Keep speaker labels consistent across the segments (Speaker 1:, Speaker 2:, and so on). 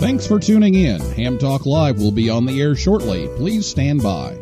Speaker 1: Thanks for tuning in. Ham Talk Live will be on the air shortly. Please stand by.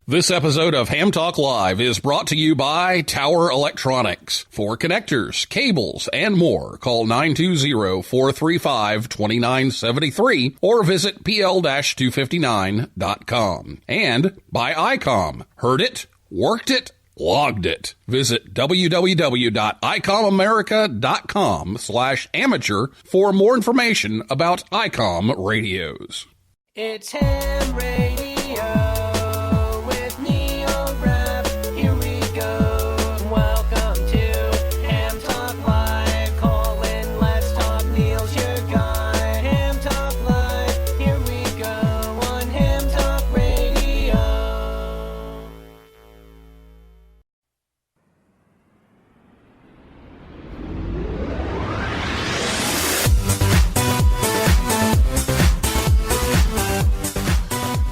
Speaker 1: This episode of Ham Talk Live is brought to you by Tower Electronics. For connectors, cables, and more, call 920-435-2973 or visit pl-259.com. And by ICOM. Heard it, worked it, logged it. Visit www.icomamerica.com/amateur for more information about ICOM radios.
Speaker 2: It's Ham Radio.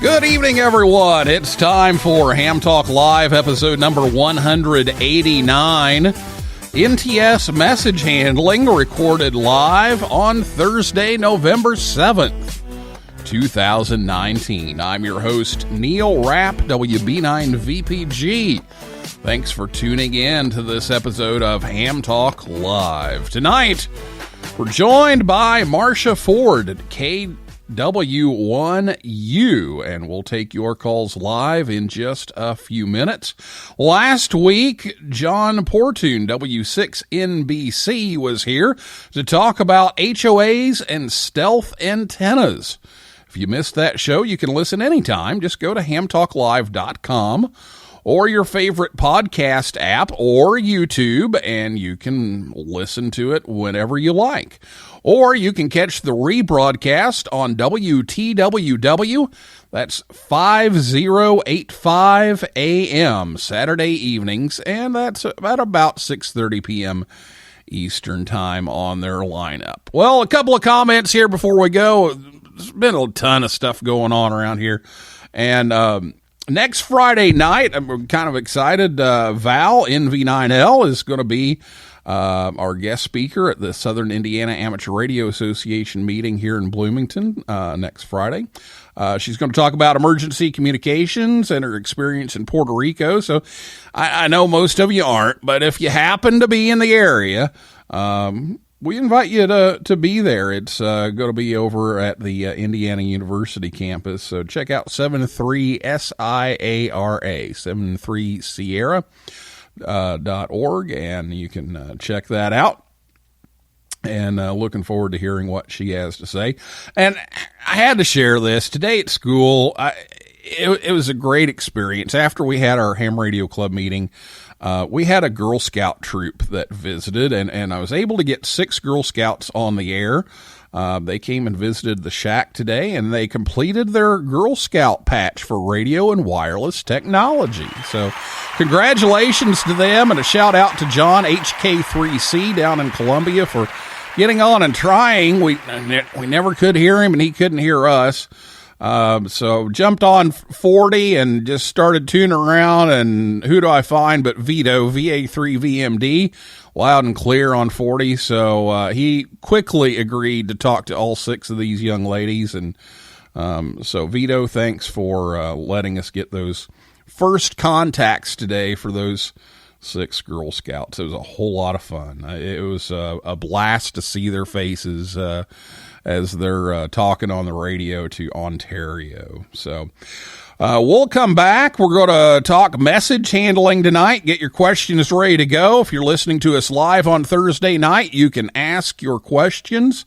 Speaker 1: Good evening, everyone. It's time for Ham Talk Live, episode number 189. NTS message handling recorded live on Thursday, November 7th, 2019. I'm your host, Neil Rapp, WB9VPG. Thanks for tuning in to this episode of Ham Talk Live. Tonight, we're joined by Marcia Forde at KW1U, and we'll take your calls live in just a few minutes. Last week, John Portune, W6NBC, was here to talk about HOAs and stealth antennas. If you missed that show, you can listen anytime. Just go to hamtalklive.com or your favorite podcast app or YouTube, and you can listen to it whenever you like. Or you can catch the rebroadcast on WTWW. That's 5085 AM, Saturday evenings, and that's at about 6:30 p.m. Eastern Time on their lineup. Well, a couple of comments here before we go. There's been a ton of stuff going on around here. And next Friday night, I'm kind of excited. Val, NV9L, is going to be our guest speaker at the Southern Indiana Amateur Radio Association meeting here in Bloomington next Friday. She's going to talk about emergency communications and her experience in Puerto Rico. So I know most of you aren't, but if you happen to be in the area, we invite you to be there. It's going to be over at the Indiana University campus. So check out 73SIARA, 73 Sierra. .org, and you can check that out, and looking forward to hearing what she has to say. And I had to share this today at school. It was a great experience. After we had our Ham Radio Club meeting, we had a Girl Scout troop that visited, and I was able to get 6 Girl Scouts on the air. They came and visited the shack today, and they completed their Girl Scout patch for radio and wireless technology. So congratulations to them, and a shout out to John HK3C down in Columbia for getting on and trying. We never could hear him, and he couldn't hear us. So jumped on 40 and just started tuning around, and who do I find but Vito, VA3VMD, loud and clear on 40. So he quickly agreed to talk to all 6 of these young ladies. And so Vito, thanks for letting us get those first contacts today for those 6 Girl Scouts. It was a whole lot of fun. It was a blast to see their faces as they're talking on the radio to Ontario. So we'll come back. We're going to talk message handling tonight. Get your questions ready to go. If you're listening to us live on Thursday night, you can ask your questions.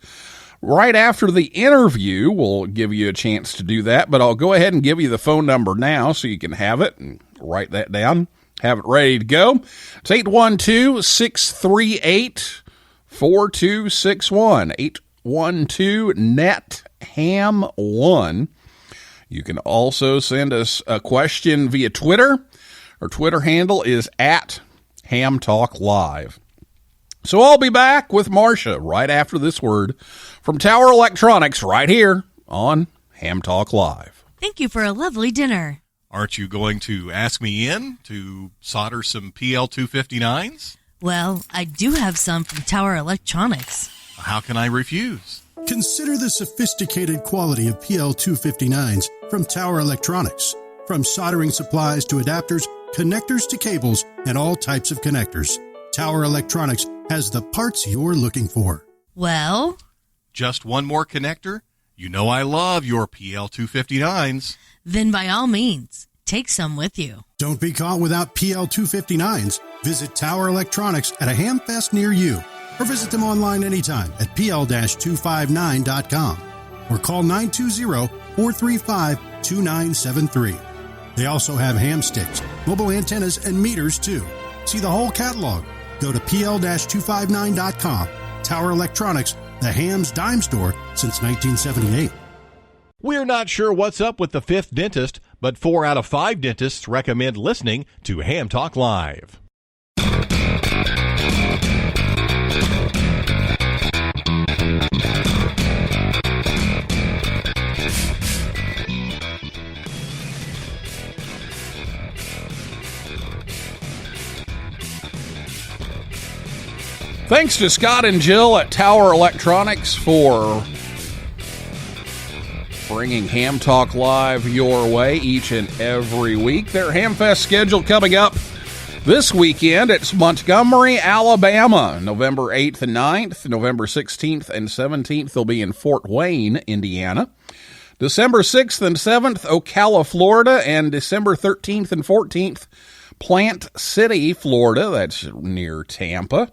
Speaker 1: Right after the interview, we'll give you a chance to do that, but I'll go ahead and give you the phone number now so you can have it and write that down. Have it ready to go. It's 812-638-4261. 812-NET-HAM1. You can also send us a question via Twitter. Our Twitter handle is @HamTalkLive. So I'll be back with Marcia right after this word from Tower Electronics right here on Ham Talk Live.
Speaker 3: Thank you for a lovely dinner.
Speaker 4: Aren't you going to ask me in to solder some PL259s?
Speaker 3: Well, I do have some from Tower Electronics.
Speaker 4: How can I refuse?
Speaker 5: Consider the sophisticated quality of PL259s from Tower Electronics. From soldering supplies to adapters, connectors to cables, and all types of connectors, Tower Electronics has the parts you're looking for.
Speaker 3: Well?
Speaker 4: Just one more connector? You know I love your PL259s.
Speaker 3: Then by all means, take some with you.
Speaker 5: Don't be caught without PL259s. Visit Tower Electronics at a Hamfest near you, or visit them online anytime at pl-259.com or call 920-435-2973. They also have ham sticks, mobile antennas, and meters too. See the whole catalog. Go to pl-259.com. Tower Electronics, the ham's dime store since 1978.
Speaker 6: We're not sure what's up with the fifth dentist, but 4 out of 5 dentists recommend listening to Ham Talk Live.
Speaker 1: Thanks to Scott and Jill at Tower Electronics for bringing Ham Talk Live your way each and every week. Their Hamfest schedule coming up this weekend. It's Montgomery, Alabama, November 8th and 9th. November 16th and 17th, they'll be in Fort Wayne, Indiana. December 6th and 7th, Ocala, Florida. And December 13th and 14th, Plant City, Florida. That's near Tampa.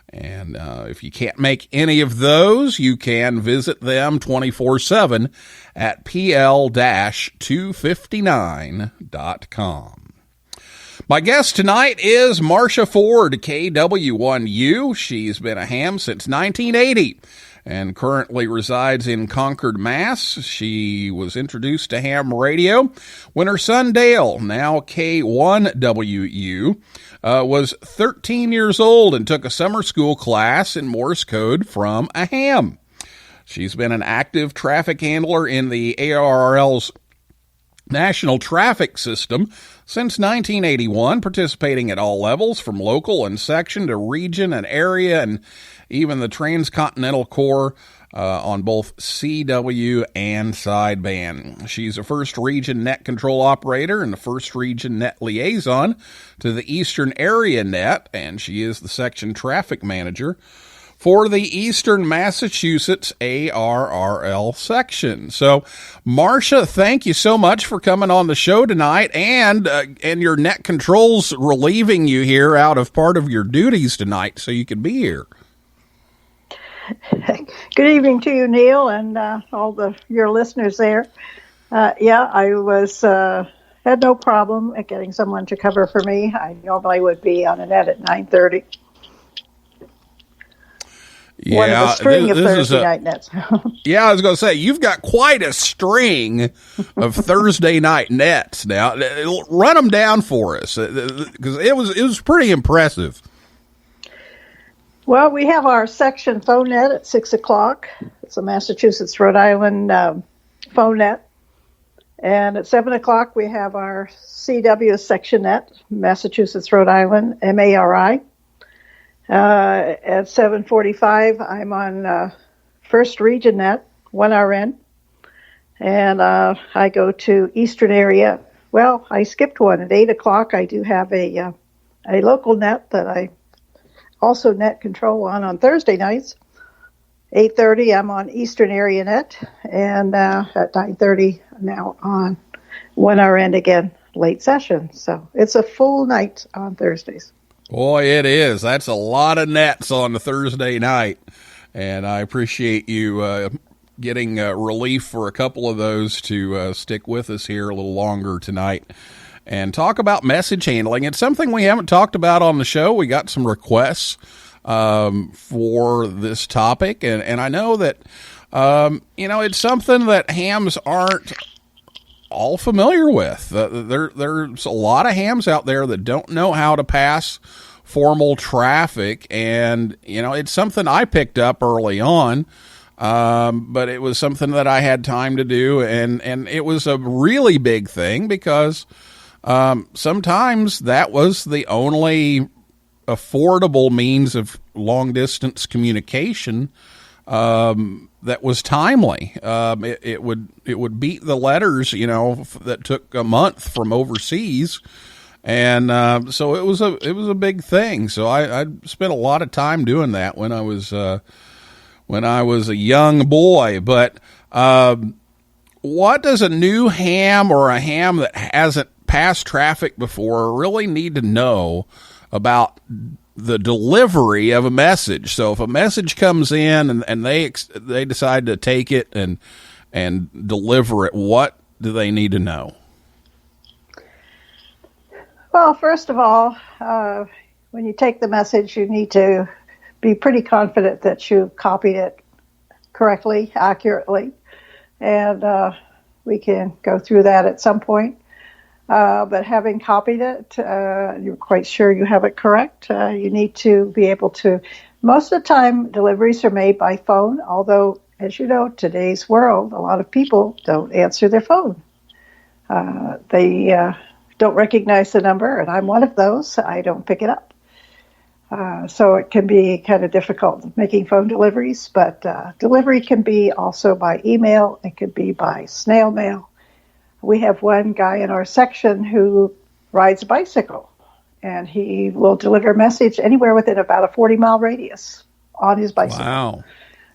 Speaker 1: And if you can't make any of those, you can visit them 24/7 at pl-259.com. My guest tonight is Marcia Forde, KW1U. She's been a ham since 1980 and currently resides in Concord, Mass. She was introduced to ham radio when her son Dale, now K1WU, was 13 years old and took a summer school class in Morse code from a ham. She's been an active traffic handler in the ARRL's National Traffic System since 1981, participating at all levels from local and section to region and area and even the Transcontinental Core on both CW and sideband. She's a first region net control operator and the first region net liaison to the Eastern Area Net, and she is the section traffic manager for the Eastern Massachusetts ARRL section. So, Marcia, thank you so much for coming on the show tonight, and your net controls relieving you here out of part of your duties tonight so you can be here.
Speaker 7: Good evening to you, Neil, and all your listeners there. I was had no problem at getting someone to cover for me. I normally would be on a net at 9:30.
Speaker 1: Yeah,
Speaker 7: one of a string of Thursday night nets.
Speaker 1: Yeah, I was going to say, you've got quite a string of Thursday night nets now. Run them down for us, because it was pretty impressive.
Speaker 7: Well, we have our section phone net at 6 o'clock. It's a Massachusetts, Rhode Island phone net. And at 7 o'clock, we have our CW section net, Massachusetts, Rhode Island, MARI. At 7:45, I'm on First Region Net, 1RN, and I go to Eastern Area. Well, I skipped one. At 8 o'clock, I do have a local net that I also net control on Thursday nights. 8:30, I'm on Eastern Area Net, and at 9:30, now on 1RN again, late session. So it's a full night on Thursdays.
Speaker 1: Boy, it is. That's a lot of nets on the Thursday night, and I appreciate you getting relief for a couple of those to stick with us here a little longer tonight and talk about message handling. It's something we haven't talked about on the show. We got some requests for this topic, and I know that it's something that hams aren't all familiar with. There's a lot of hams out there that don't know how to pass formal traffic, and it's something I picked up early on But it was something that I had time to do, and it was a really big thing because sometimes that was the only affordable means of long distance communication that was timely. It would beat the letters, that took a month from overseas. And so it was a big thing. So I spent a lot of time doing that when I was a young boy. But what does a new ham or a ham that hasn't passed traffic before really need to know about the delivery of a message? So if a message comes in and they decide to take it and deliver it, what do they need to know?
Speaker 7: Well, first of all, when you take the message, you need to be pretty confident that you copied it correctly, accurately, and we can go through that at some point. But having copied it, you're quite sure you have it correct. You need to be able to. Most of the time, deliveries are made by phone, although, as you know, today's world, a lot of people don't answer their phone. They don't recognize the number, and I'm one of those. I don't pick it up. So it can be kind of difficult making phone deliveries, but delivery can be also by email. It could be by snail mail. We have one guy in our section who rides a bicycle, and he will deliver a message anywhere within about a 40-mile radius on his bicycle.
Speaker 1: Wow.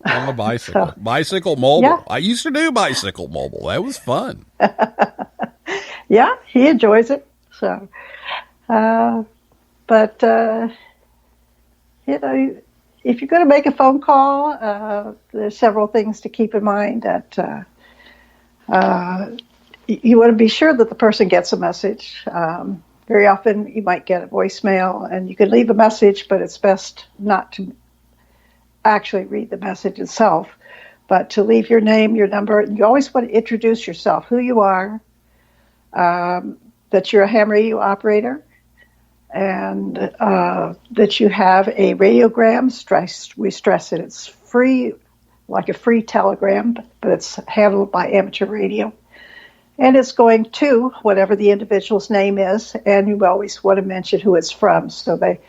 Speaker 1: On the bicycle. So, bicycle mobile. Yeah. I used to do bicycle mobile. That was fun.
Speaker 7: Yeah, he enjoys it. So, but if you're going to make a phone call, there's several things to keep in mind. That you want to be sure that the person gets a message. Very often you might get a voicemail, and you can leave a message, but it's best not to actually read the message itself, but to leave your name, your number. You always want to introduce yourself, who you are, that you're a ham radio operator, and that you have a radiogram. We stress it. It's free, like a free telegram, but it's handled by amateur radio. And it's going to whatever the individual's name is, and you always want to mention who it's from, so they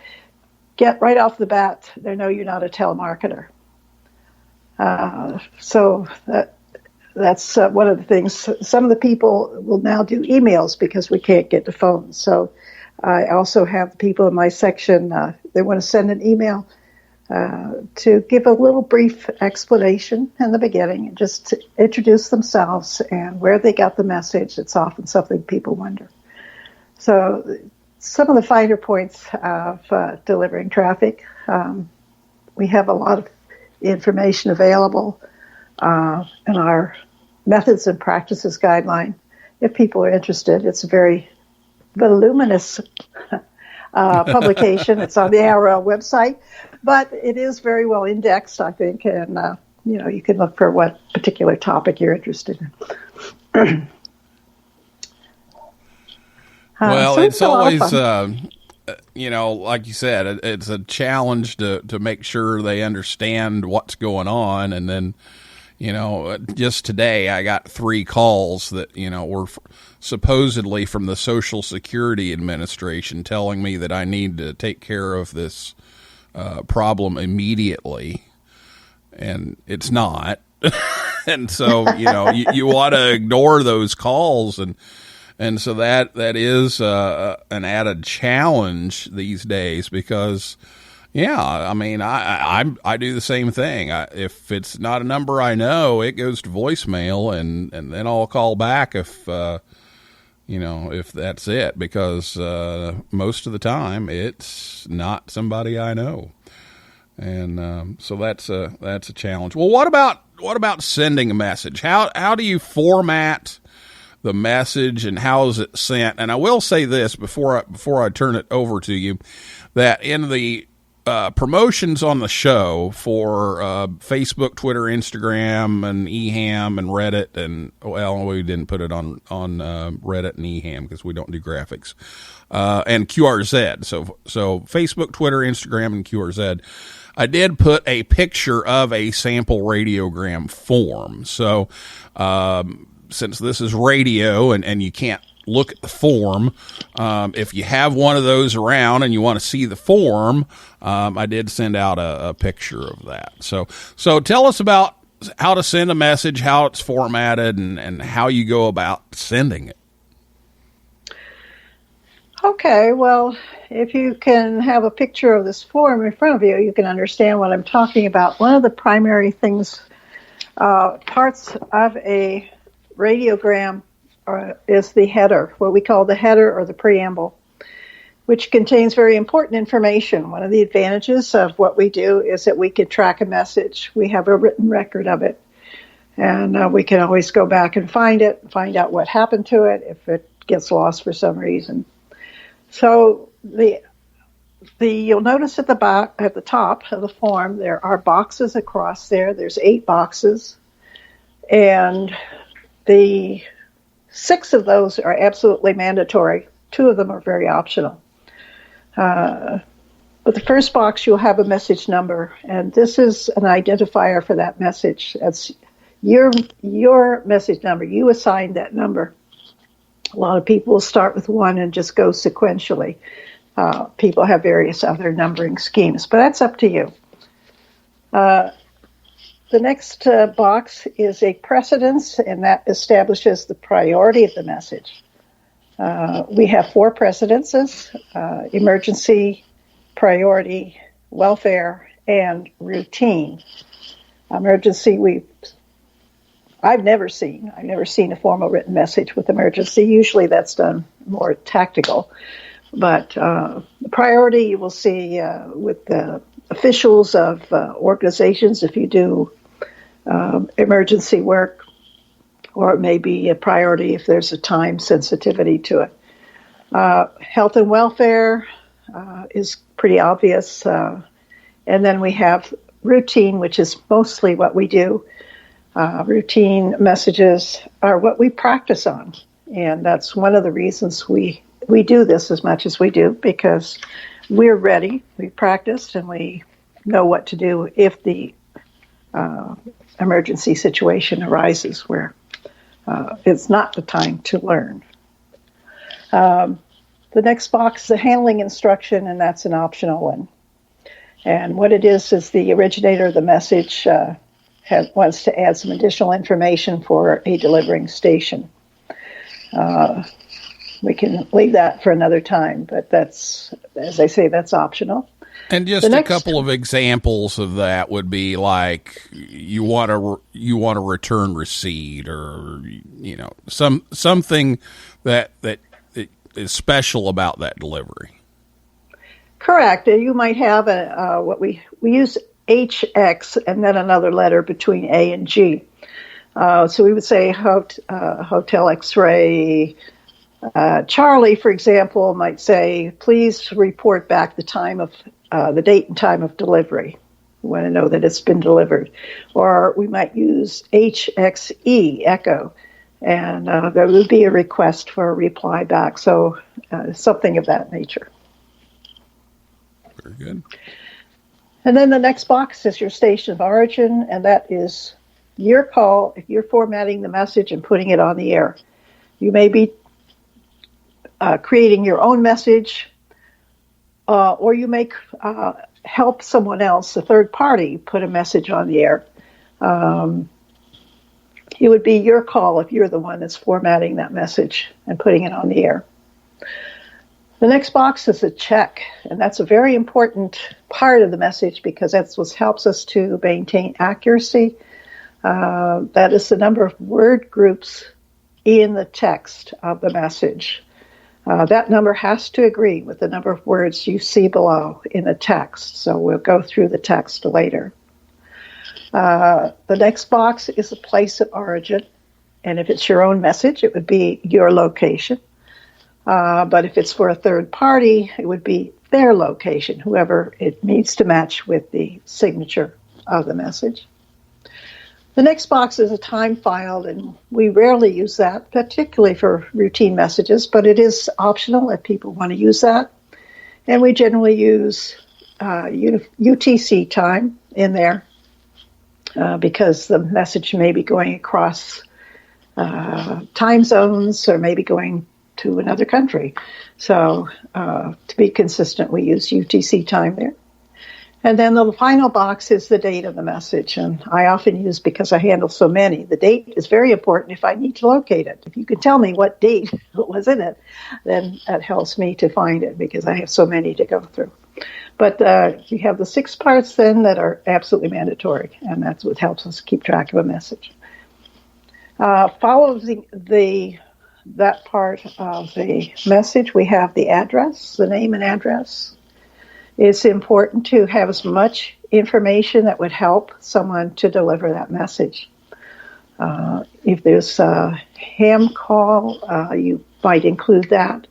Speaker 7: get right off the bat, they know you're not a telemarketer. So that's one of the things. Some of the people will now do emails because we can't get to phones. So I also have people in my section, they want to send an email to give a little brief explanation in the beginning, just to introduce themselves and where they got the message. It's often something people wonder. So some of the finer points of delivering traffic, we have a lot of information available in our methods and practices guideline. If people are interested, it's a very voluminous publication. It's on the ARL website, but it is very well indexed, I think, and you can look for what particular topic you're interested in.
Speaker 1: Well, so it's always, like you said, it's a challenge to make sure they understand what's going on. And then, just today I got 3 calls that, were supposedly from the Social Security Administration telling me that I need to take care of this problem immediately. And it's not. And so, you want to ignore those calls, and so that is an added challenge these days because, I do the same thing. If it's not a number I know, it goes to voicemail, and then I'll call back if that's it, because most of the time it's not somebody I know, and so that's a challenge. Well, what about sending a message? How do you format the message, and how is it sent? And I will say this before I turn it over to you, that in the promotions on the show for Facebook, Twitter, Instagram, and eHam and Reddit, and well, we didn't put it on Reddit and eHam because we don't do graphics, and QRZ. So Facebook, Twitter, Instagram, and QRZ. I did put a picture of a sample radiogram form. So since this is radio and you can't look at the form, if you have one of those around and you want to see the form, I did send out a picture of that. So tell us about how to send a message, how it's formatted, and how you go about sending it.
Speaker 7: Okay, well, if you can have a picture of this form in front of you, you can understand what I'm talking about. One of the primary things, parts of a radiogram is the header, what we call the header or the preamble, which contains very important information. One of the advantages of what we do is that we can track a message. We have a written record of it, and we can always go back and find it, find out what happened to it if it gets lost for some reason. So you'll notice at the top of the form there are boxes across there. There's 8 boxes, and the 6 of those are absolutely mandatory. 2 of them are very optional. But the first box, you'll have a message number, and this is an identifier for that message. That's your message number. You assign that number. A lot of people will start with 1 and just go sequentially. People have various other numbering schemes, but that's up to you. The next box is a precedence, and that establishes the priority of the message. We have 4 precedences: emergency, priority, welfare, and routine. Emergency, I've never seen a formal written message with emergency. Usually that's done more tactical. But priority you will see with the officials of organizations if you do emergency work, or it may be a priority if there's a time sensitivity to it. Health and welfare is pretty obvious. And then we have routine, which is mostly what we do. Routine messages are what we practice on. And that's one of the reasons we do this as much as we do, because we're ready, we practiced, and we know what to do if the emergency situation arises where it's not the time to learn. The next box is a handling instruction, and that's an optional one. And what it is the originator of the message wants to add some additional information for a delivering station. We can leave that for another time, but that's, as I say, that's optional.
Speaker 1: And just a couple of examples of that would be like you want to return receipt, or something that is special about that delivery.
Speaker 7: Correct. You might have what we use HX and then another letter between A and G. So we would say Hotel X-ray. Charlie, for example, might say, please report back the date and time of delivery. We want to know that it's been delivered. Or we might use HXE, echo, and there would be a request for a reply back. So something of that nature.
Speaker 1: Very good.
Speaker 7: And then the next box is your station of origin, and that is your call if you're formatting the message and putting it on the air. You may be creating your own message, or you may help someone else, a third party, put a message on the air. It would be your call if you're the one that's formatting that message and putting it on the air. The next box is a check, and that's a very important part of the message because that's what helps us to maintain accuracy. That is the number of word groups in the text of the message. That number has to agree with the number of words you see below in the text, so we'll go through the text later. The next box is a place of origin, and if it's your own message, it would be your location. But if it's for a third party, it would be their location, whoever it needs to match with the signature of the message. The next box is a time file, and we rarely use that, particularly for routine messages, but it is optional if people want to use that. And we generally use UTC time in there because the message may be going across time zones or maybe going to another country. So to be consistent, we use UTC time there. And then the final box is the date of the message. And I often use, because I handle so many, the date is very important if I need to locate it. If you can tell me what date was in it, then that helps me to find it because I have so many to go through. But you have the 6 parts then that are absolutely mandatory, and that's what helps us keep track of a message. Following that part of the message, we have the address, the name and address. It's important to have as much information that would help someone to deliver that message. If there's a ham call, you might include that.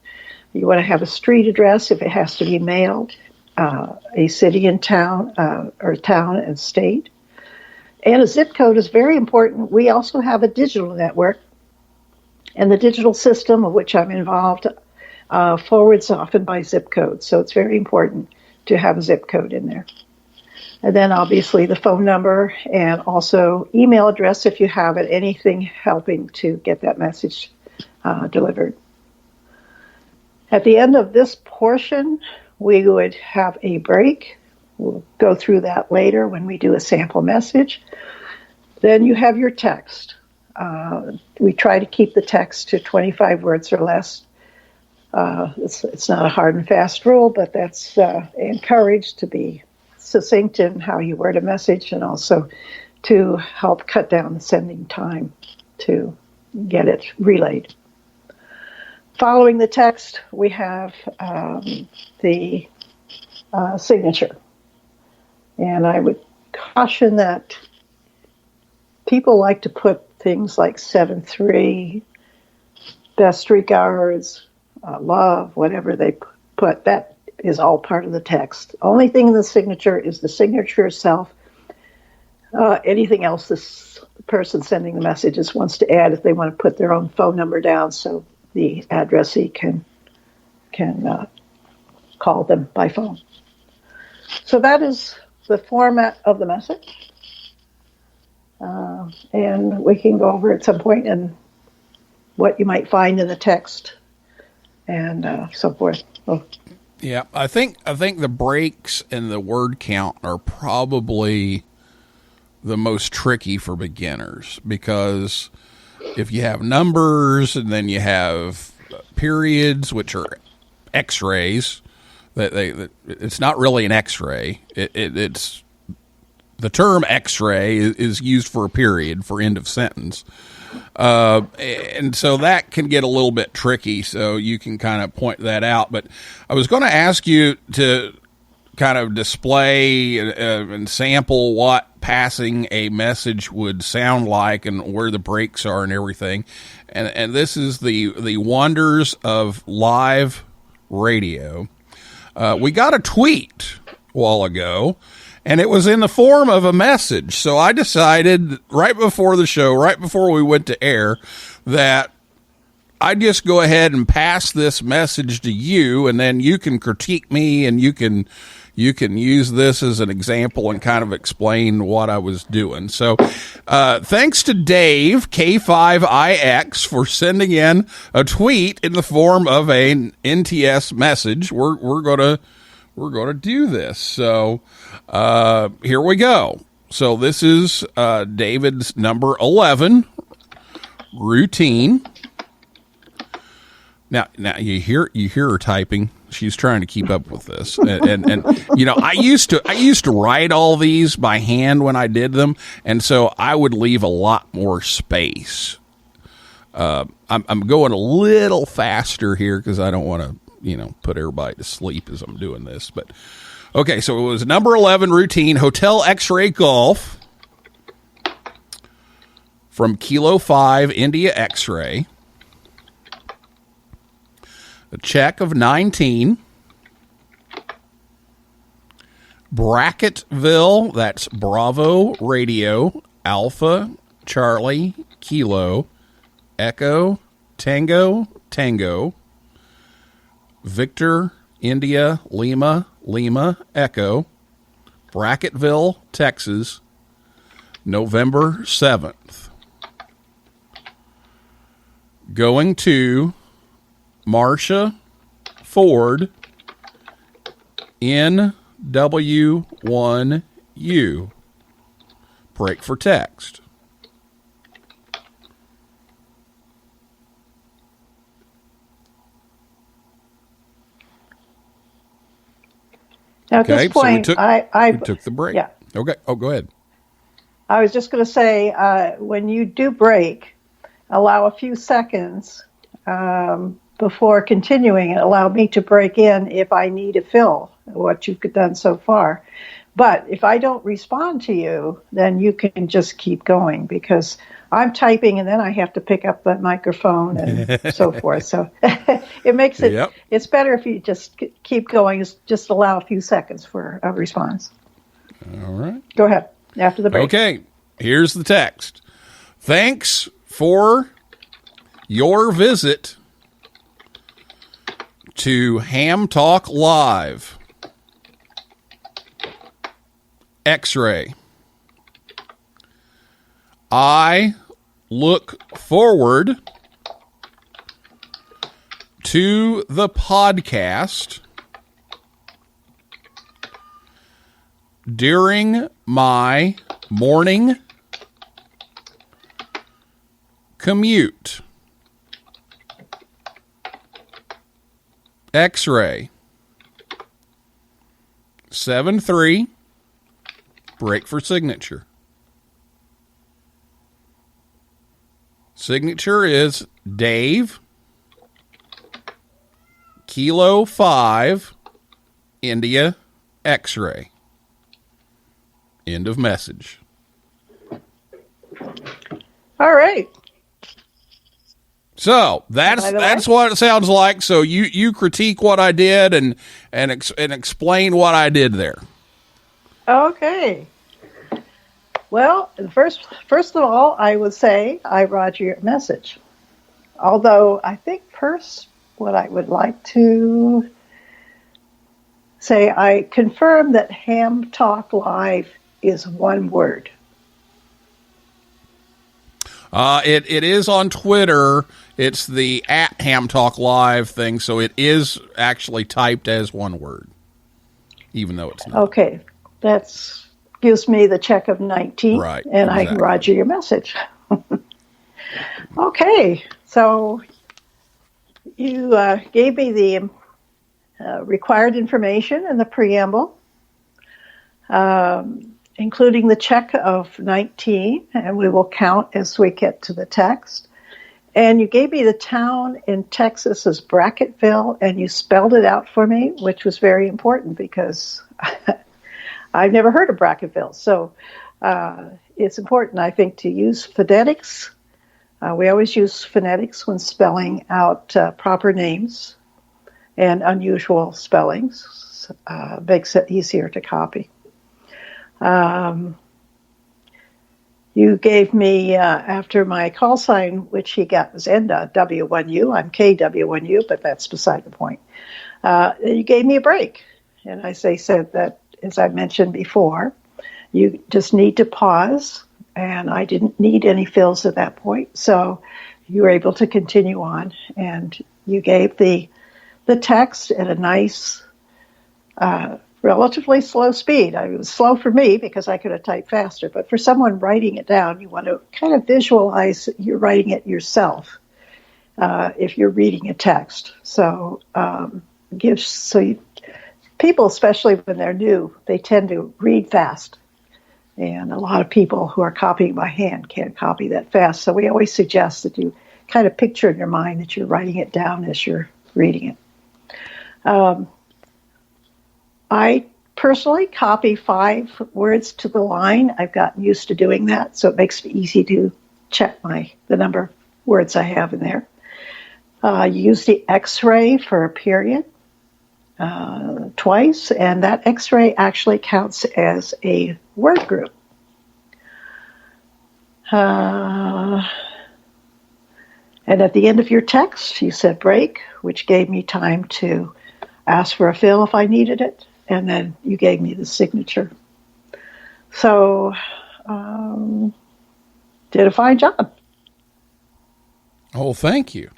Speaker 7: You want to have a street address if it has to be mailed, a city and town, or town and state. And a zip code is very important. We also have a digital network, and the digital system of which I'm involved forwards often by zip code. So it's very important to have a zip code in there. And then obviously the phone number and also email address if you have it, anything helping to get that message delivered. At the end of this portion, we would have a break. We'll go through that later when we do a sample message. Then you have your text. We try to keep the text to 25 words or less. It's not a hard and fast rule, but that's encouraged to be succinct in how you word a message and also to help cut down the sending time to get it relayed. Following the text, we have the signature. And I would caution that people like to put things like 7-3, best regards, love, whatever they put, that is all part of the text. Only thing in the signature is the signature itself. Anything else this person sending the messages wants to add if they want to put their own phone number down so the addressee can call them by phone. So that is the format of the message. And we can go over at some point and what you might find in the text and so forth. Oh.
Speaker 1: Yeah, I think the breaks and the word count are probably the most tricky for beginners, because if you have numbers and then you have periods, which are X-rays, that it's not really an X-ray. It's the term X-ray is used for a period, for end of sentence. And so that can get a little bit tricky, so you can kind of point that out. But I was going to ask you to kind of display and sample what passing a message would sound like and where the breaks are and everything. And this is the wonders of live radio. We got a tweet a while ago, and it was in the form of a message. So I decided right before the show, right before we went to air, that I'd just go ahead and pass this message to you, and then you can critique me, and you can use this as an example and kind of explain what I was doing. So thanks to Dave, K5IX, for sending in a tweet in the form of an NTS message. We're gonna do this. So here we go. So this is David's number 11 routine. Now you hear her typing. She's trying to keep up with this, and you know, I used to write all these by hand when I did them, and so I would leave a lot more space. I'm going a little faster here because I don't want to, put everybody to sleep as I'm doing this. But okay, so it was number 11 routine, Hotel X-Ray Golf from Kilo 5 India X-Ray. A check of 19. Bracketville, that's Bravo Radio, Alpha, Charlie, Kilo, Echo, Tango, Tango, Victor, India, Lima, Lima, Echo, Bracketville, Texas, November 7th. Going to Marcia Forde, NW1U. Break for text.
Speaker 7: Now, at this point,
Speaker 1: so we took the break.
Speaker 7: Yeah.
Speaker 1: Okay. Oh, go ahead.
Speaker 7: I was just going to say, when you do break, allow a few seconds before continuing and allow me to break in if I need to fill what you've done so far. But if I don't respond to you, then you can just keep going because I'm typing and then I have to pick up the microphone and so forth. So it makes it, It's better if you just keep going, just allow a few seconds for a response.
Speaker 1: All right.
Speaker 7: Go ahead. After the break.
Speaker 1: Okay. Here's the text. Thanks for your visit to Ham Talk Live. X-ray. I look forward to the podcast during my morning commute. X-ray. 7-3. Break for signature. Signature is Dave, Kilo 5, India, X-ray. End of message.
Speaker 7: All right.
Speaker 1: So that's what it sounds like. So you critique what I did and explain what I did there.
Speaker 7: Okay. Well, first of all, I would say I roger your message. Although I think first what I would like to say, I confirm that Ham Talk Live is one word.
Speaker 1: It is on Twitter. It's the @Ham Talk Live thing, so it is actually typed as one word, even though it's not.
Speaker 7: Okay, that gives me the check of 19,
Speaker 1: right?
Speaker 7: And exactly. I can roger your message. Okay, so you gave me the required information in the preamble, including the check of 19, and we will count as we get to the text. And you gave me the town in Texas as Bracketville, and you spelled it out for me, which was very important because I've never heard of Bracketville. So it's important, I think, to use phonetics. We always use phonetics when spelling out proper names and unusual spellings. Makes it easier to copy. You gave me, after my call sign, which he got was NW1U. I'm KW1U, but that's beside the point. You gave me a break. And I said that, as I mentioned before, you just need to pause. And I didn't need any fills at that point. So you were able to continue on. And you gave the text at a nice, relatively slow speed. It was slow for me because I could have typed faster, but for someone writing it down, you want to kind of visualize you're writing it yourself if you're reading a text. So people, especially when they're new, they tend to read fast. And a lot of people who are copying by hand can't copy that fast. So we always suggest that you kind of picture in your mind that you're writing it down as you're reading it. I personally copy 5 words to the line. I've gotten used to doing that, so it makes it easy to check the number of words I have in there. You use the X-ray for a period. twice, and that X-ray actually counts as a word group. And at the end of your text, you said break, which gave me time to ask for a fill if I needed it, and then you gave me the signature. So, did a fine job.
Speaker 1: Oh, thank you.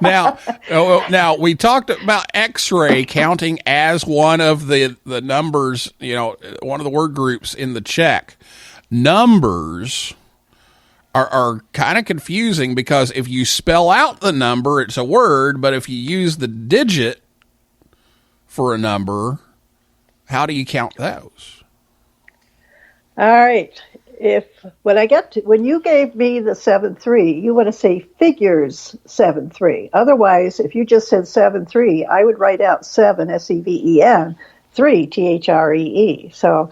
Speaker 1: Now we talked about X-ray counting as one of the numbers, one of the word groups in the check. Numbers are kind of confusing because if you spell out the number, it's a word, but if you use the digit for a number, how do you count those?
Speaker 7: All right. When you gave me the 7-3, you want to say figures 7-3. Otherwise, if you just said 7-3, I would write out 7, S-E-V-E-N, 3, T-H-R-E-E. So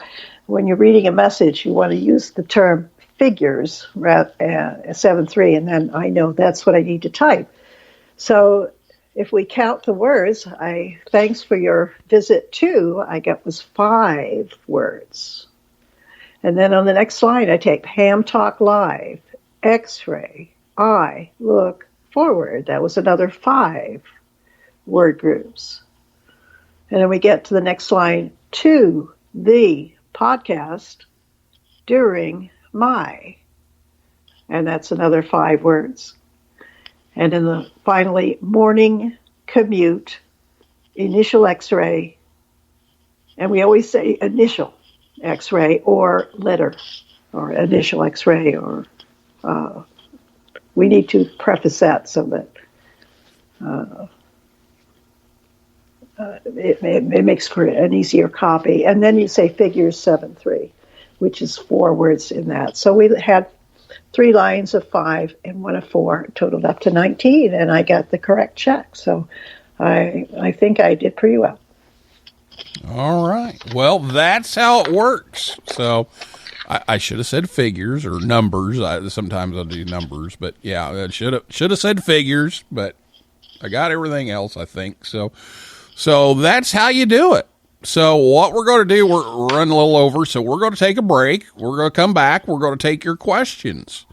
Speaker 7: when you're reading a message, you want to use the term figures, 7-3, and then I know that's what I need to type. So if we count the words, thanks for your visit to, I got was 5 words. And then on the next line, I take Ham Talk Live, X-ray, I look forward. That was another 5 word groups. And then we get to the next line, to the podcast during my, and that's another 5 words. And then finally, morning commute, initial X-ray, and we always say initial X-ray or letter or initial X-ray, or we need to preface that so that it makes for an easier copy. And then you say figures 7-3, which is 4 words in that. So we had 3 lines of 5 and 1 of 4, totaled up to 19, and I got the correct check. So I think I did pretty well.
Speaker 1: All right. Well, that's how it works. So I should have said figures or numbers. Sometimes I'll do numbers, but yeah, I should have said figures, but I got everything else, I think. So that's how you do it. So what we're going to do, we're running a little over, so we're going to take a break. We're going to come back. We're going to take your questions.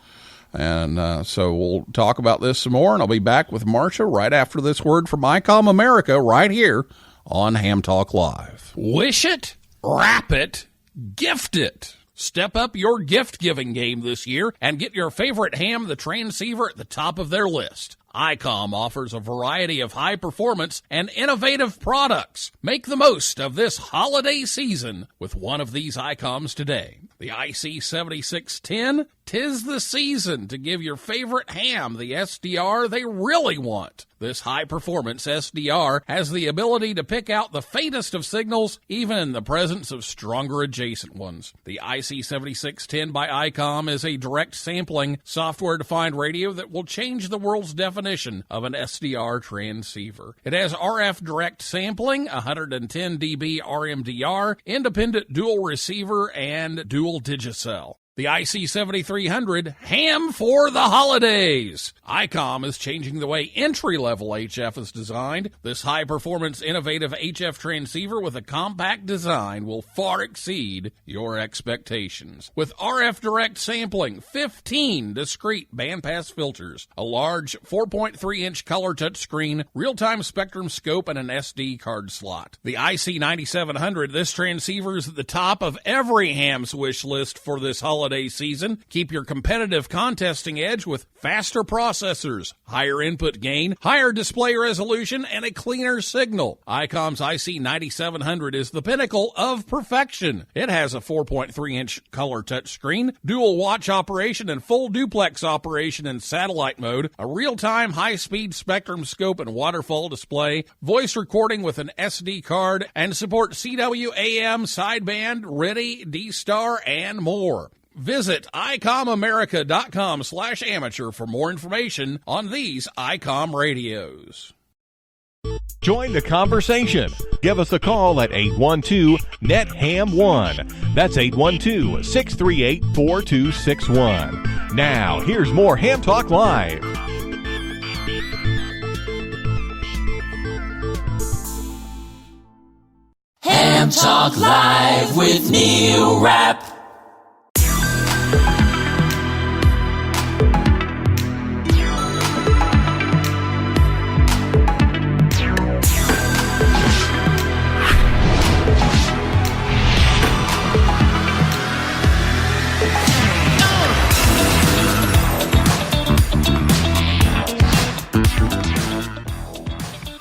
Speaker 1: And so we'll talk about this some more, and I'll be back with Marcia right after this word from ICOM America right here on Ham Talk Live. Wish it, wrap it, gift it. Step up your gift-giving game this year and get your favorite ham, the transceiver, at the top of their list. ICOM offers a variety of high-performance and innovative products. Make the most of this holiday season with one of these ICOMs today. The IC7610, 'tis the season to give your favorite ham the SDR they really want. This high-performance SDR has the ability to pick out the faintest of signals, even in the presence of stronger adjacent ones. The IC7610 by ICOM is a direct sampling, software-defined radio that will change the world's definition of an SDR transceiver. It has RF direct sampling, 110 dB RMDR, independent dual receiver, and dual digicel. The IC7300, ham for the holidays. ICOM is changing the way entry-level HF is designed. This high-performance, innovative HF transceiver with a compact design will far exceed your expectations. With RF direct sampling, 15 discrete bandpass filters, a large 4.3-inch color touchscreen, real-time spectrum scope, and an SD card slot. The IC9700, this transceiver is at the top of every ham's wish list for this holiday season. Keep your competitive contesting edge with faster processors, higher input gain, higher display resolution, and a cleaner signal. ICOM's IC9700 is the pinnacle of perfection. It has a 4.3-inch color touchscreen, dual watch operation and full duplex operation in satellite mode, a real-time high-speed spectrum scope and waterfall display, voice recording with an SD card, and support CWAM, sideband, ready, D-Star, and more. Visit ICOMAmerica.com/amateur for more information on these ICOM radios.
Speaker 6: Join the conversation. Give us a call at 812-NET-HAM1. That's 812-638-4261. Now, here's more Ham Talk Live.
Speaker 2: Ham Talk Live with Neil Rapp.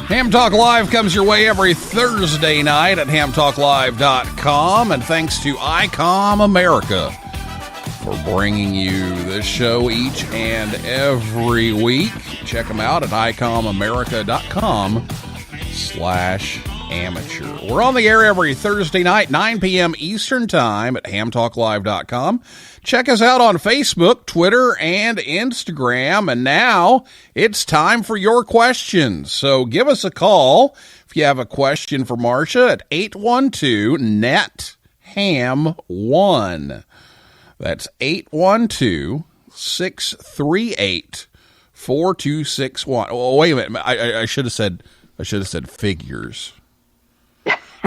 Speaker 1: Ham Talk Live comes your way every Thursday night at hamtalklive.com, and thanks to ICOM America for bringing you this show each and every week. Check them out at icomamerica.com/amateur. We're on the air every Thursday night, 9 p.m. Eastern Time at hamtalklive.com. Check us out on Facebook, Twitter, and Instagram. And now it's time for your questions. So give us a call if you have a question for Marcia at 812-NET-HAM1. That's 812-638-4261. Oh, wait a minute. I should have said figures.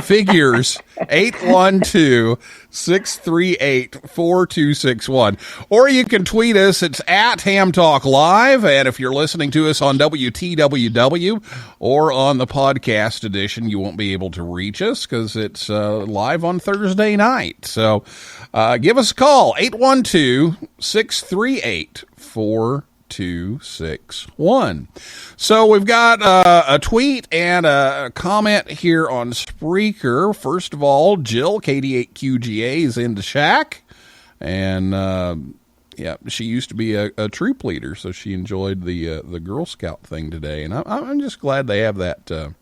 Speaker 1: Figures 812-638-4261. Or you can tweet us. It's at Ham Talk Live. And if you're listening to us on WTWW or on the podcast edition, you won't be able to reach us because it's live on Thursday night. So give us a call, 812-638-4261. So we've got a tweet and a comment here on Spreaker. First of all, Jill, KD8QGA, is in the shack. And, yeah, she used to be a troop leader, so she enjoyed the Girl Scout thing today. And I'm just glad they have that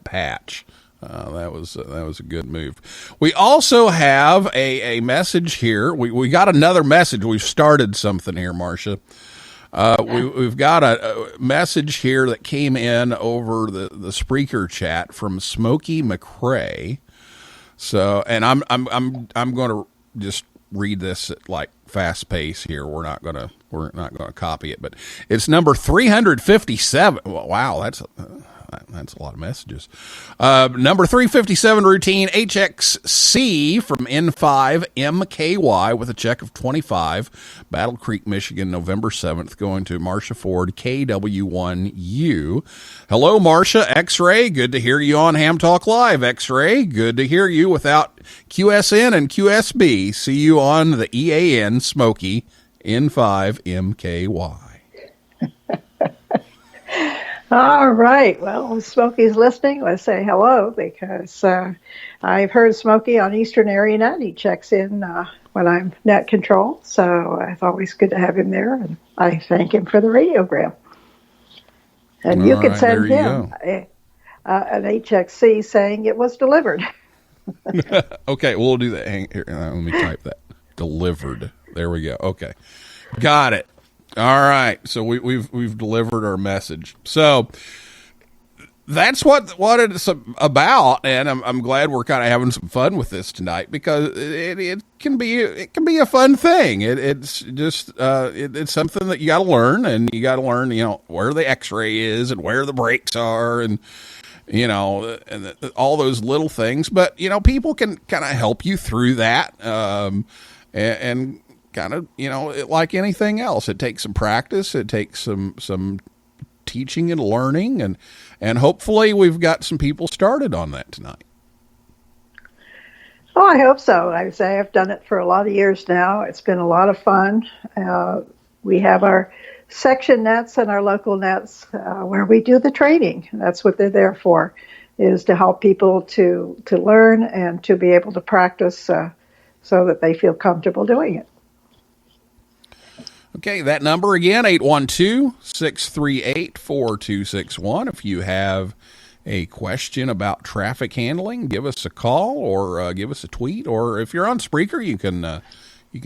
Speaker 1: patch. That was a good move. We also have a message here. We got another message. We've started something here, Marcia. We've got a message here that came in over the Spreaker chat from Smokey McCrae. So, and I'm going to just read this at like fast pace here. We're not going to copy it, but it's number 357. Wow, that's a lot of messages. Number 357 routine HXC from N5MKY with a check of 25. Battle Creek, Michigan, November 7th, going to Marcia Forde, KW1U. Hello, Marcia. X-Ray, good to hear you on Ham Talk Live. X-Ray, good to hear you without QSN and QSB. See you on the EAN Smoky N5MKY.
Speaker 7: All right. Well, if Smokey's listening, let's say hello, because I've heard Smokey on Eastern Area Net. He checks in when I'm net control, so it's always good to have him there, and I thank him for the radiogram. And you can send him an HXC saying it was delivered.
Speaker 1: Okay, we'll do that. Hang here, let me type that. Delivered. There we go. Okay, got it. All right, so we've delivered our message. So that's what it's about, and I'm glad we're kind of having some fun with this tonight, because it can be a fun thing. It's just it's something that you got to learn, and you got to learn, where the X-ray is and where the brakes are, and and all those little things. But people can kind of help you through that, and kind of, like anything else, it takes some practice. It takes some teaching and learning, and hopefully we've got some people started on that tonight.
Speaker 7: Oh, I hope so. I would say I've done it for a lot of years now. It's been a lot of fun. We have our section nets and our local nets where we do the training. That's what they're there for, is to help people to learn and to be able to practice so that they feel comfortable doing it.
Speaker 1: Okay, that number again, 812-638-4261. If you have a question about traffic handling, give us a call or give us a tweet. Or if you're on Spreaker, you can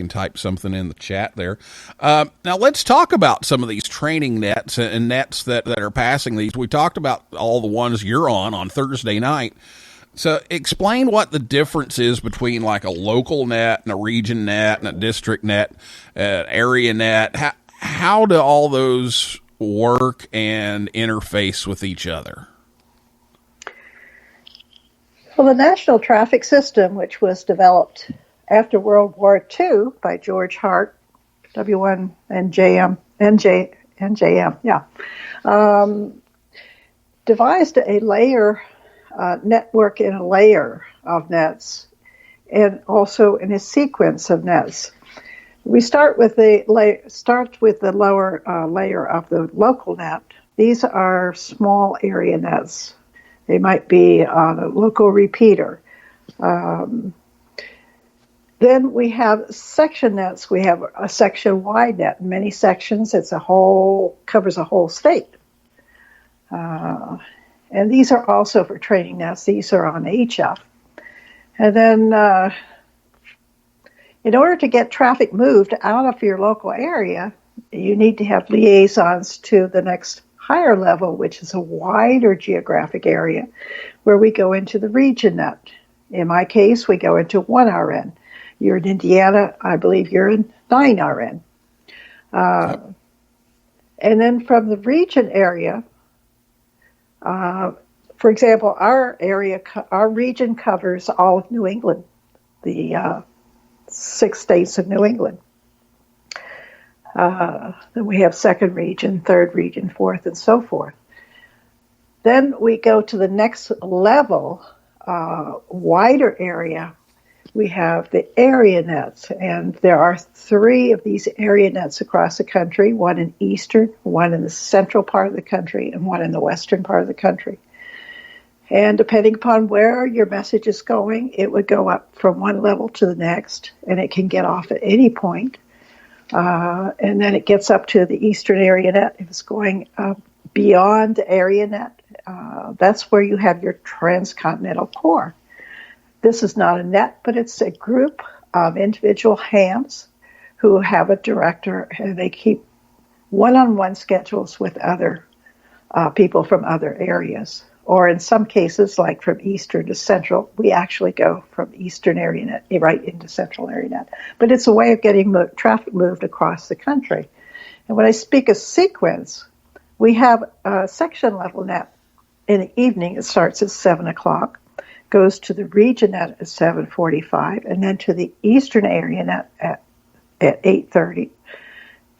Speaker 1: type something in the chat there. Now, let's talk about some of these training nets and nets that are passing these. We talked about all the ones you're on Thursday night. So explain what the difference is between like a local net and a region net and a district net, area net. How do all those work and interface with each other?
Speaker 7: Well, the National Traffic System, which was developed after World War II by George Hart, W1NJM, NJM, yeah, devised a layer network in a layer of nets, and also in a sequence of nets. We start with the lower layer of the local net. These are small area nets. They might be on a local repeater. Then we have section nets. We have a section-wide net. In many sections, covers a whole state. And these are also for training nets. These are on HF. And then in order to get traffic moved out of your local area, you need to have liaisons to the next higher level, which is a wider geographic area, where we go into the region net. In my case, we go into 1RN. You're in Indiana, I believe you're in 9RN. And then from the region area, for example, our region covers all of New England, the 6 states of New England. Then we have second region, third region, fourth, and so forth. Then we go to the next level, wider area. We have the area nets, and there are 3 of these area nets across the country, one in eastern, one in the central part of the country, and one in the western part of the country. And depending upon where your message is going, it would go up from one level to the next, and it can get off at any point. And then it gets up to the eastern area net. If it's going beyond the area net, that's where you have your transcontinental core. This is not a net, but it's a group of individual hams who have a director, and they keep one-on-one schedules with other people from other areas. Or in some cases, like from eastern to central, we actually go from eastern area net right into central area net. But it's a way of getting traffic moved across the country. And when I speak of sequence, we have a section level net in the evening. It starts at 7 o'clock, goes to the region net at 7:45, and then to the eastern area net at 8:30.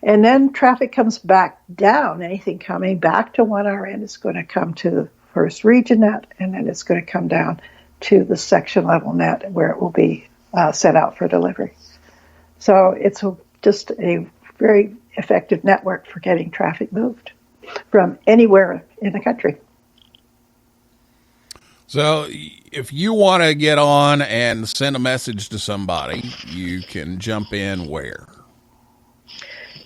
Speaker 7: And then traffic comes back down. Anything coming back to 1RN is going to come to the first region net, and then it's going to come down to the section level net where it will be set out for delivery. So it's just a very effective network for getting traffic moved from anywhere in the country.
Speaker 1: So if you want to get on and send a message to somebody, you can jump in where?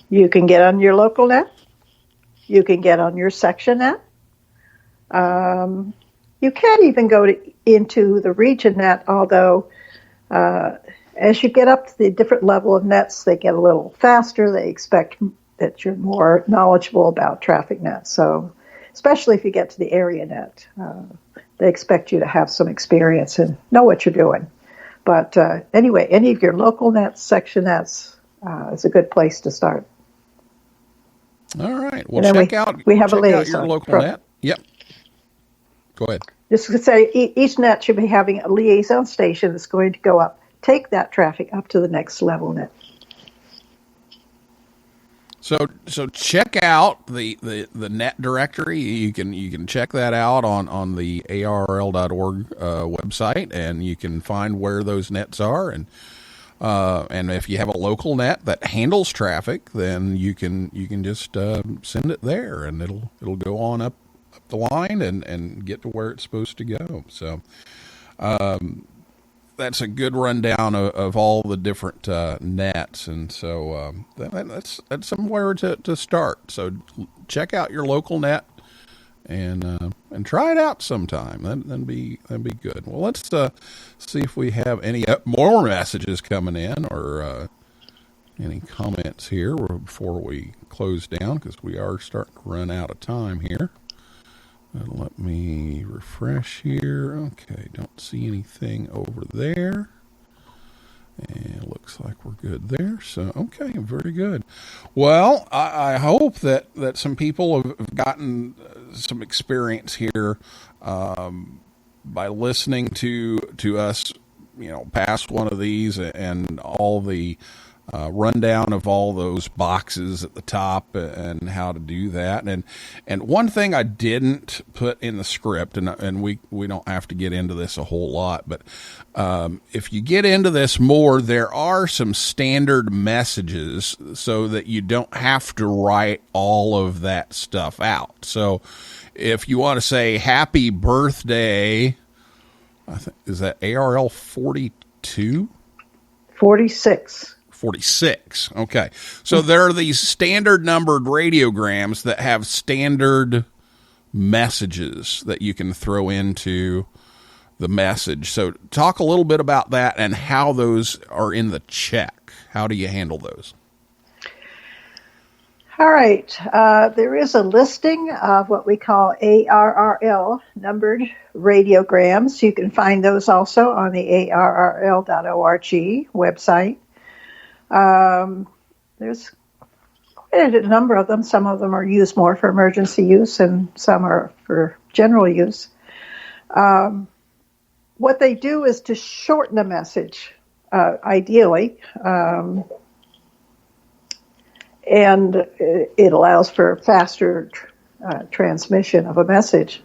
Speaker 7: You can get on your local net. You can get on your section net. You can even go into the region net, although as you get up to the different level of nets, they get a little faster. They expect that you're more knowledgeable about traffic nets. So especially if you get to the area net, they expect you to have some experience and know what you're doing. But anyway, any of your local nets, section nets is a good place to start.
Speaker 1: All right. Well, check out your local net. Yep. Go ahead.
Speaker 7: Just to say, each net should be having a liaison station that's going to go up, take that traffic up to the next level net.
Speaker 1: So check out the net directory. You can check that out on the ARRL.org website, and you can find where those nets are. And if you have a local net that handles traffic, then you can just send it there, and it'll go on up the line and get to where it's supposed to go. So that's a good rundown of all the different nets, and so that's somewhere to start. So check out your local net and try it out sometime. That'd be good. Well, let's see if we have any more messages coming in or any comments here before we close down, because we are starting to run out of time here. Let me refresh here. Okay, don't see anything over there. And it looks like we're good there. So, okay, very good. Well, I hope that some people have gotten some experience here by listening to us, past one of these and all the rundown of all those boxes at the top and how to do that. And one thing I didn't put in the script, and we don't have to get into this a whole lot, but if you get into this more, there are some standard messages so that you don't have to write all of that stuff out. So if you want to say happy birthday, I think, is that ARL 42?
Speaker 7: 46.
Speaker 1: 46. Okay. So there are these standard numbered radiograms that have standard messages that you can throw into the message. So talk a little bit about that and how those are in the check. How do you handle those?
Speaker 7: All right. There is a listing of what we call ARRL numbered radiograms. You can find those also on the arrl.org website. There's quite a number of them. Some of them are used more for emergency use and some are for general use. What they do is to shorten a message, ideally, and it allows for faster transmission of a message.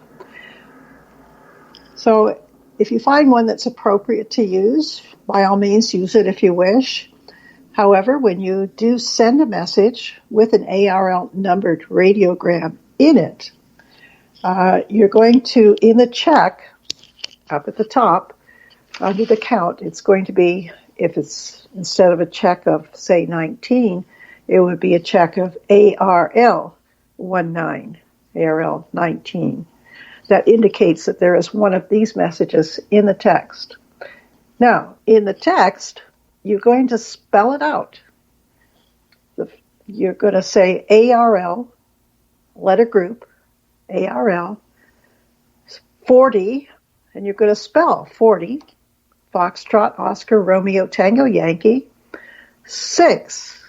Speaker 7: So if you find one that's appropriate to use, by all means use it if you wish. However, when you do send a message with an ARL numbered radiogram in it, you're going to, in the check, up at the top, under the count, it's going to be, if it's instead of a check of, say, 19, it would be a check of ARL 19, ARL 19. That indicates that there is one of these messages in the text. Now, in the text, you're going to spell it out. You're going to say ARL, letter group, ARL, 40, and you're going to spell 40, Foxtrot, Oscar, Romeo, Tango, Yankee, 6,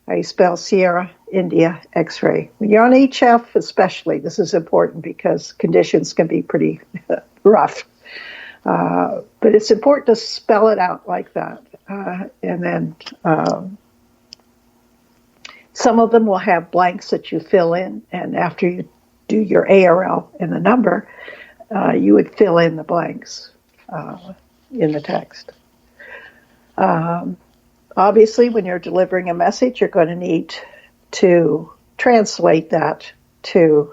Speaker 7: how you spell Sierra, India, X-ray. When you're on HF especially, this is important because conditions can be pretty rough. But it's important to spell it out like that. And then some of them will have blanks that you fill in, and after you do your ARL and the number, you would fill in the blanks in the text. Obviously, when you're delivering a message, you're going to need to translate that to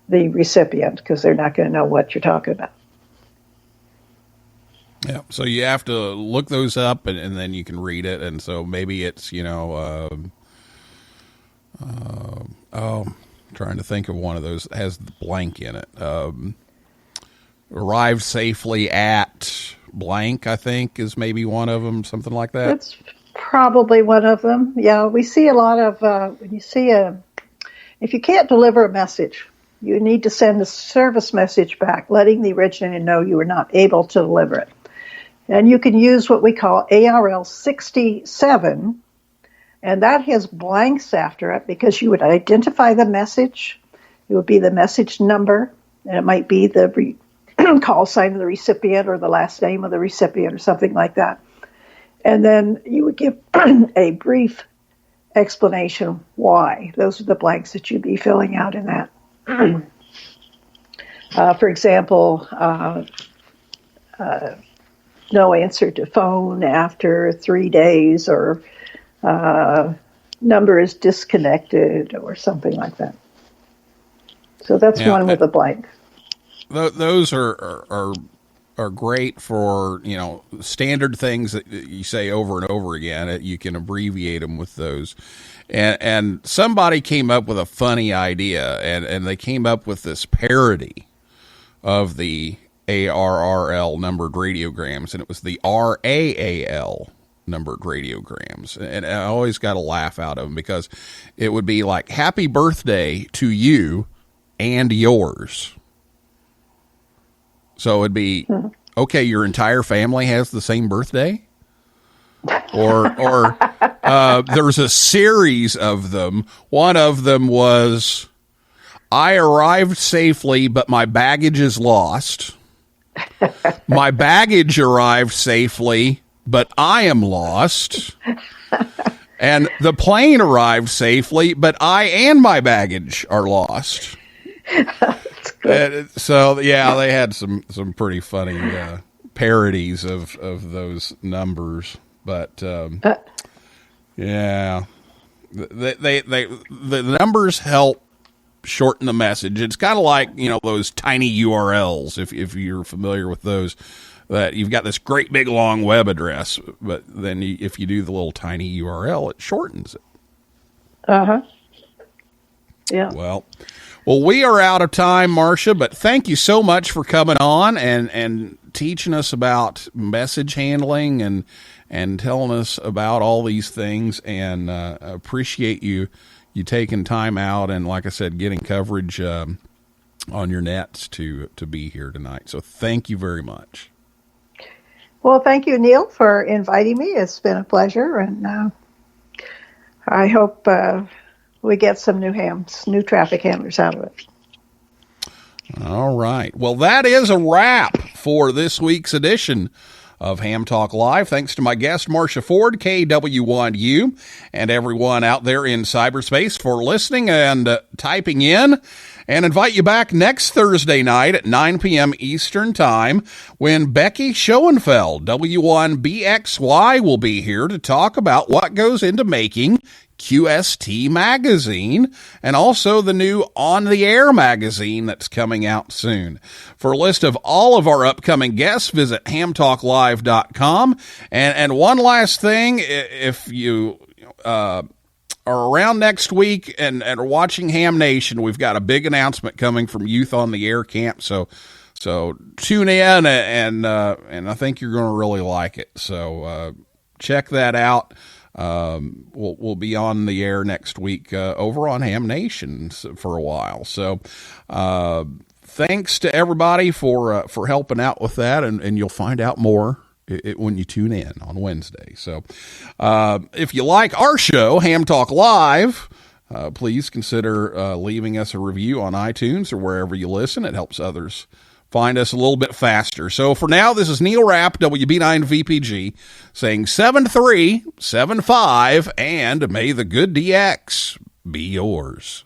Speaker 7: the recipient because they're not going to know what you're talking about.
Speaker 1: Yeah, so you have to look those up and then you can read it. And so maybe it's, trying to think of one of those that has the blank in it. Arrived safely at blank, I think, is maybe one of them, something like that.
Speaker 7: That's probably one of them. Yeah, we see a lot of, when you see if you can't deliver a message, you need to send a service message back, letting the originator know you were not able to deliver it. And you can use what we call ARL 67, and that has blanks after it because you would identify the message. It would be the message number, and it might be the call sign of the recipient or the last name of the recipient or something like that. And then you would give a brief explanation why. Those are the blanks that you'd be filling out in that. For example, no answer to phone after 3 days, or number is disconnected, or something like that. So that's one with a blank.
Speaker 1: Those are great for, standard things that you say over and over again. You can abbreviate them with those. And somebody came up with a funny idea, and they came up with this parody of the ARRL numbered radiograms, and it was the RAAL numbered radiograms. And I always got a laugh out of them because it would be like, happy birthday to you and yours. So it'd be, okay, your entire family has the same birthday? Or there's a series of them. One of them was, I arrived safely, but my baggage is lost. My baggage arrived safely, but I am lost. And the plane arrived safely, but I and my baggage are lost.
Speaker 7: That's good.
Speaker 1: So, yeah, they had some pretty funny parodies of those numbers. But, yeah, the numbers help shorten the message. It's kind of like, those tiny URLs, if you're familiar with those, that you've got this great big long web address, but then if you do the little tiny URL, it shortens it.
Speaker 7: Uh-huh. Yeah.
Speaker 1: Well, we are out of time, Marcia, but thank you so much for coming on and teaching us about message handling and telling us about all these things, and appreciate you taking time out and, like I said, getting coverage on your nets to be here tonight. So thank you very much.
Speaker 7: Well, thank you, Neil, for inviting me. It's been a pleasure, and I hope we get some new traffic handlers out of it.
Speaker 1: All right. Well, that is a wrap for this week's edition of Ham Talk Live. Thanks to my guest, Marcia Forde, KW1U, and everyone out there in cyberspace for listening and typing in. And invite you back next Thursday night at 9 p.m. Eastern Time when Becky Schoenfeld, W1BXY, will be here to talk about what goes into making QST magazine, and also the new On the Air magazine that's coming out soon. For a list of all of our upcoming guests, visit hamtalklive.com. And one last thing, if you are around next week and are watching Ham Nation, we've got a big announcement coming from Youth on the Air Camp. So tune in, and I think you're going to really like it. So check that out. We'll be on the air next week over on Ham Nation for a while. So thanks to everybody for helping out with that, and you'll find out more when you tune in on Wednesday. So if you like our show, Ham Talk Live, please consider leaving us a review on iTunes or wherever you listen. It helps others find us a little bit faster. So for now, this is Neil Rapp, WB9VPG, saying 7375, and may the good DX be yours.